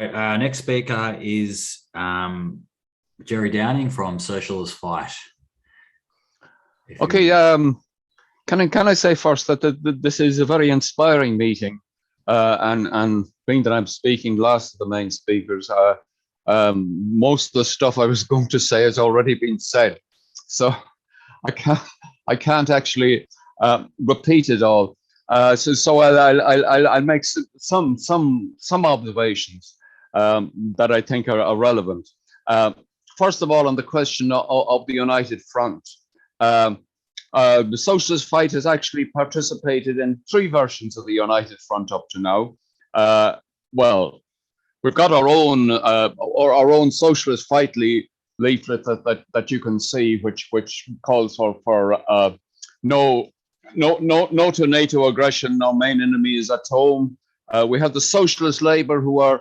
Our next speaker is Gerry Downing from Socialist Fight. Okay, can I say first that this is a very inspiring meeting, and being that I'm speaking last of the main speakers, most of the stuff I was going to say has already been said, so I can't actually repeat it all. So I'll make some observations that I think are relevant. First of all, on the question of the United Front. The Socialist Fight has actually participated in 3 versions of the United Front up to now. Well, we've got our own Socialist Fight leaflet that you can see, which calls for no to NATO aggression. Our main enemy is at home. We have the Socialist Labour, who are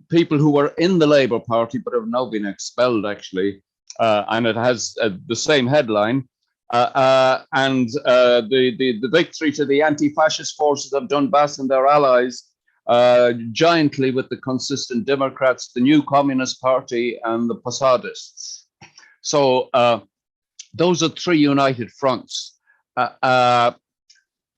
people who were in the Labour Party but have now been expelled, actually. And it has the same headline, and the victory to the anti-fascist forces of Donbass and their allies, jointly with the consistent Democrats, the New Communist Party, and the Posadists. So those are 3 united fronts.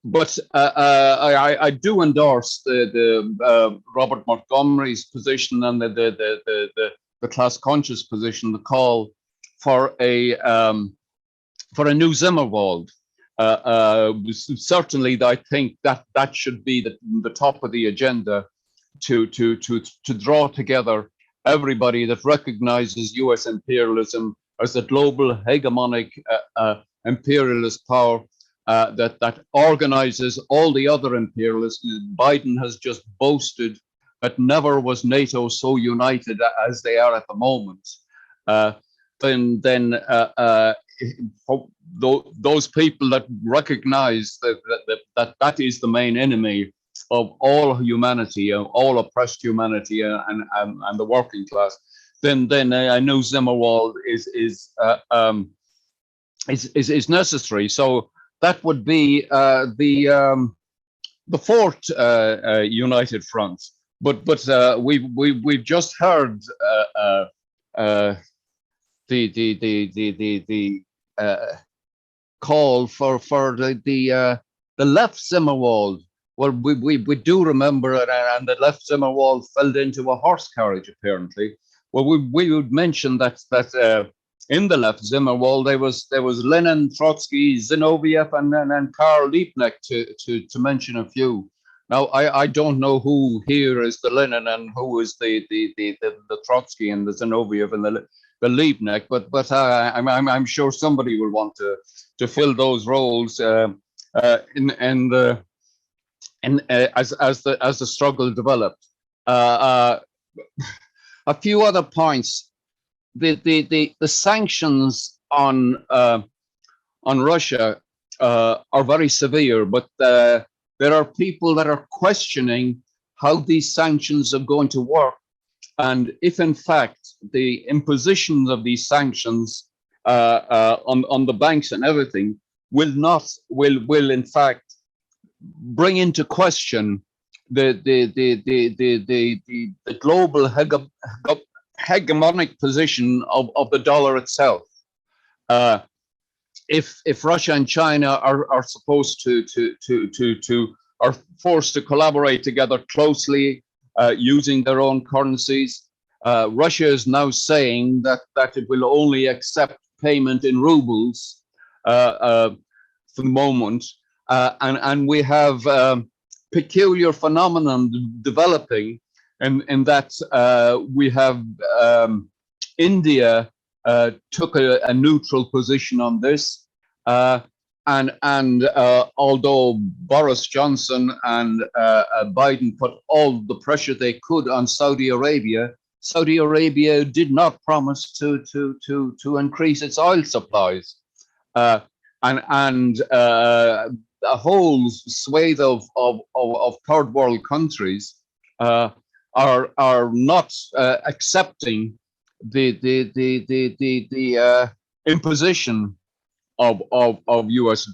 But I do endorse the Robert Montgomery's position and the class-conscious position, the call for a new Zimmerwald. Certainly, I think that should be the top of the agenda to draw together everybody that recognizes U.S. imperialism as a global hegemonic imperialist power that organizes all the other imperialists. Biden has just boasted that never was NATO so united as they are at the moment. Those people that recognize that is the main enemy of all humanity, all oppressed humanity, and the working class, then a new Zimmerwald is necessary. So that would be the 4th united front. But we've just heard the call for the left Zimmerwald. Well, we do remember it, and the left Zimmerwald fell into a horse carriage, apparently. Well, we would mention that in the left Zimmerwald there was Lenin, Trotsky, Zinoviev, and Karl Liebknecht, to mention a few. Now, I don't know who here is the Lenin and who is the Trotsky and the Zinoviev and the Liebknecht, but I'm sure somebody will want to fill those roles as the struggle developed. A few other points. The sanctions on Russia are very severe, but there are people that are questioning how these sanctions are going to work, and if in fact the imposition of these sanctions on the banks and everything will in fact bring into question the global hegemonic position of the dollar itself. If Russia and China are supposed are forced to collaborate together closely using their own currencies, Russia is now saying that it will only accept payment in rubles for the moment, and we have peculiar phenomenon developing in that we have India took a neutral position on this, and although Boris Johnson and Biden put all the pressure they could on Saudi Arabia did not promise to increase its oil supplies, and a whole swathe of third world countries are not accepting the imposition of U.S.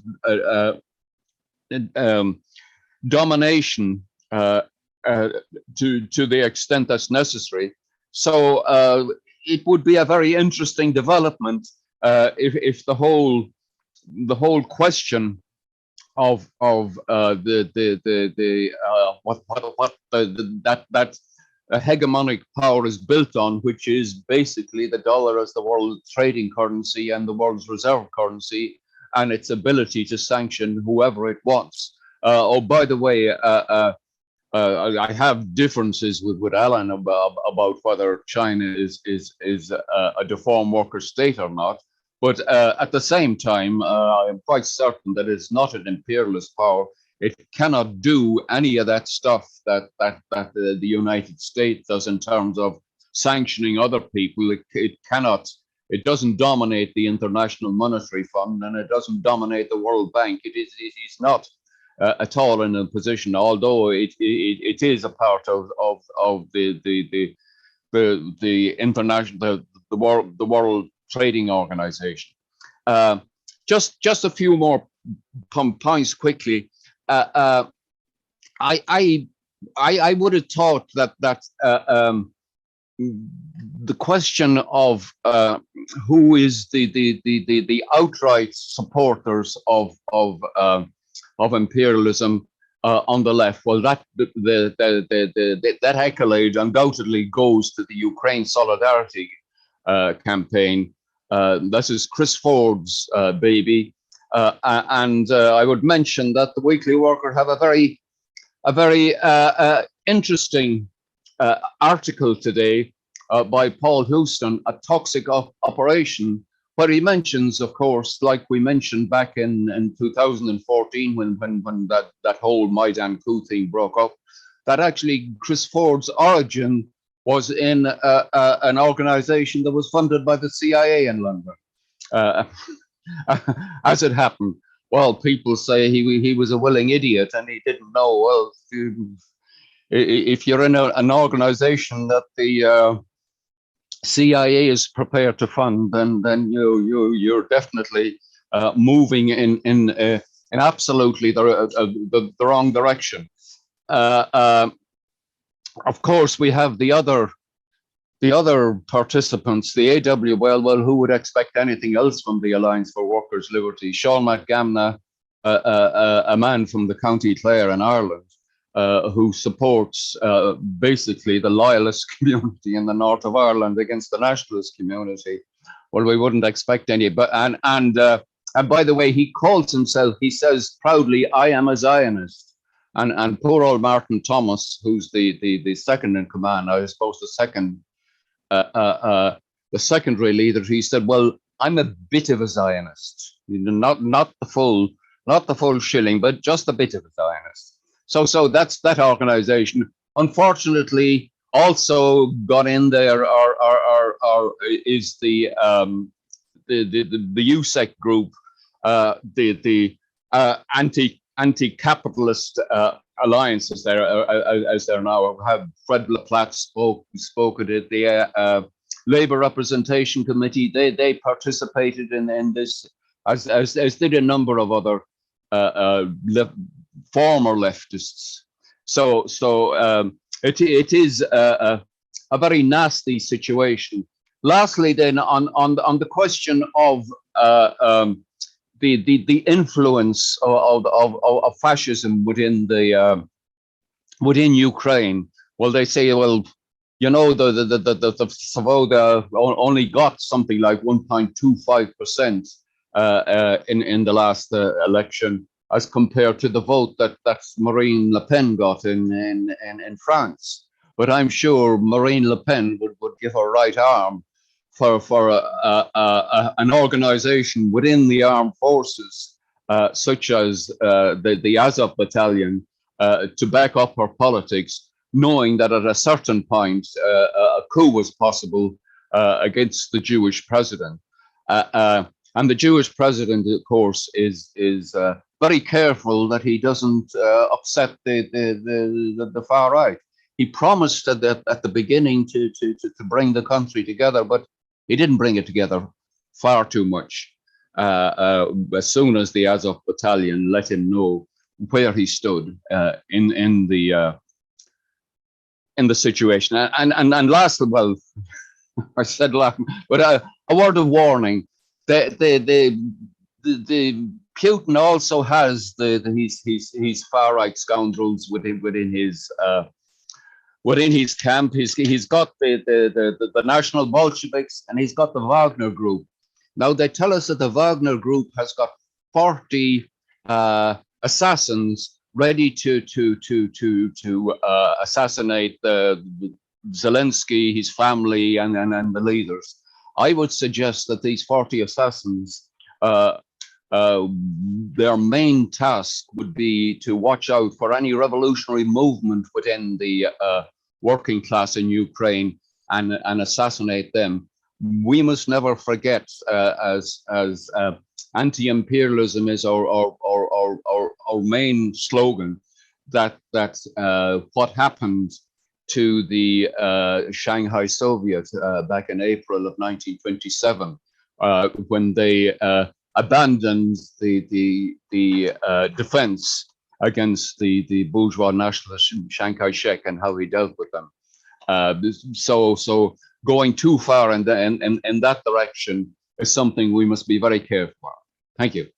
Domination to the extent that's necessary. So it would be a very interesting development if the whole question of that hegemonic power is built on, which is basically the dollar as the world trading currency and the world's reserve currency, and its ability to sanction whoever it wants. Oh, by the way, I have differences with Alan about whether China is a deformed worker state or not. But at the same time, I am quite certain that it's not an imperialist power. It cannot do any of that stuff that the United States does in terms of sanctioning other people. It cannot. It doesn't dominate the International Monetary Fund, and it doesn't dominate the World Bank. It is not at all in a position, although it is a part of the international the world trading organization. Just a few more points quickly. I would have thought that the question of who is the outright supporters of imperialism on the left, well, that accolade undoubtedly goes to the Ukraine Solidarity campaign. This is Chris Ford's baby, and I would mention that the Weekly Worker have a very interesting article today by Paul Houston, A Toxic Operation, where he mentions, of course, like we mentioned back in 2014 when that whole Maidan coup thing broke up, that actually Chris Ford's origin was in an organization that was funded by the CIA in London. As it happened, well, people say he was a willing idiot and he didn't know. Well, if you're in an organization that the CIA is prepared to fund, then you're definitely moving in absolutely the wrong direction. Of course, we have the other participants, the AWL. Well, who would expect anything else from the Alliance for Workers' Liberty? Sean McGamna, a man from the County Clare in Ireland, who supports basically the loyalist community in the north of Ireland against the nationalist community. Well, we wouldn't expect any. But and by the way, he calls himself. He says proudly, "I am a Zionist." And poor old Martin Thomas, who's the second in command, I suppose the secondary leader, he said, "Well, I'm a bit of a Zionist, not the full shilling, but just a bit of a Zionist." So that's that organization. Unfortunately, also got in there is the USEC group, the anti-capitalist alliances there as they're now. Have Fred LaPlatte spoke at it. The Labour Representation Committee, they participated in this, as did a number of other former leftists. So it is a very nasty situation. Lastly, then on the question of the influence of fascism within Ukraine. Well, they say, well, you know, the Svoboda only got something like 1.25% in the last election, as compared to the vote that Marine Le Pen got in France. But I'm sure Marine Le Pen would give her right arm for an organization within the armed forces, such as the Azov battalion, to back up her politics, knowing that at a certain point a coup was possible against the Jewish president. And the Jewish president, of course, is very careful that he doesn't upset the far right. He promised at the beginning to bring the country together, but he didn't bring it together far too much. As soon as the Azov battalion let him know where he stood in the in the situation. And last, well, I said last, but a word of warning: the Putin also has his far right scoundrels within his camp. He's got the National Bolsheviks, and he's got the Wagner Group. Now they tell us that the Wagner Group has got 40 assassins ready to assassinate Zelensky, his family, and the leaders. I would suggest that these 40 assassins, their main task would be to watch out for any revolutionary movement within the working class in Ukraine and assassinate them. We must never forget, as anti-imperialism is our main slogan, that what happened to the Shanghai Soviet back in April of 1927, when they abandoned the defense against the bourgeois nationalist Chiang Kai-shek, and how he dealt with them. So going too far in that direction is something we must be very careful of. Thank you.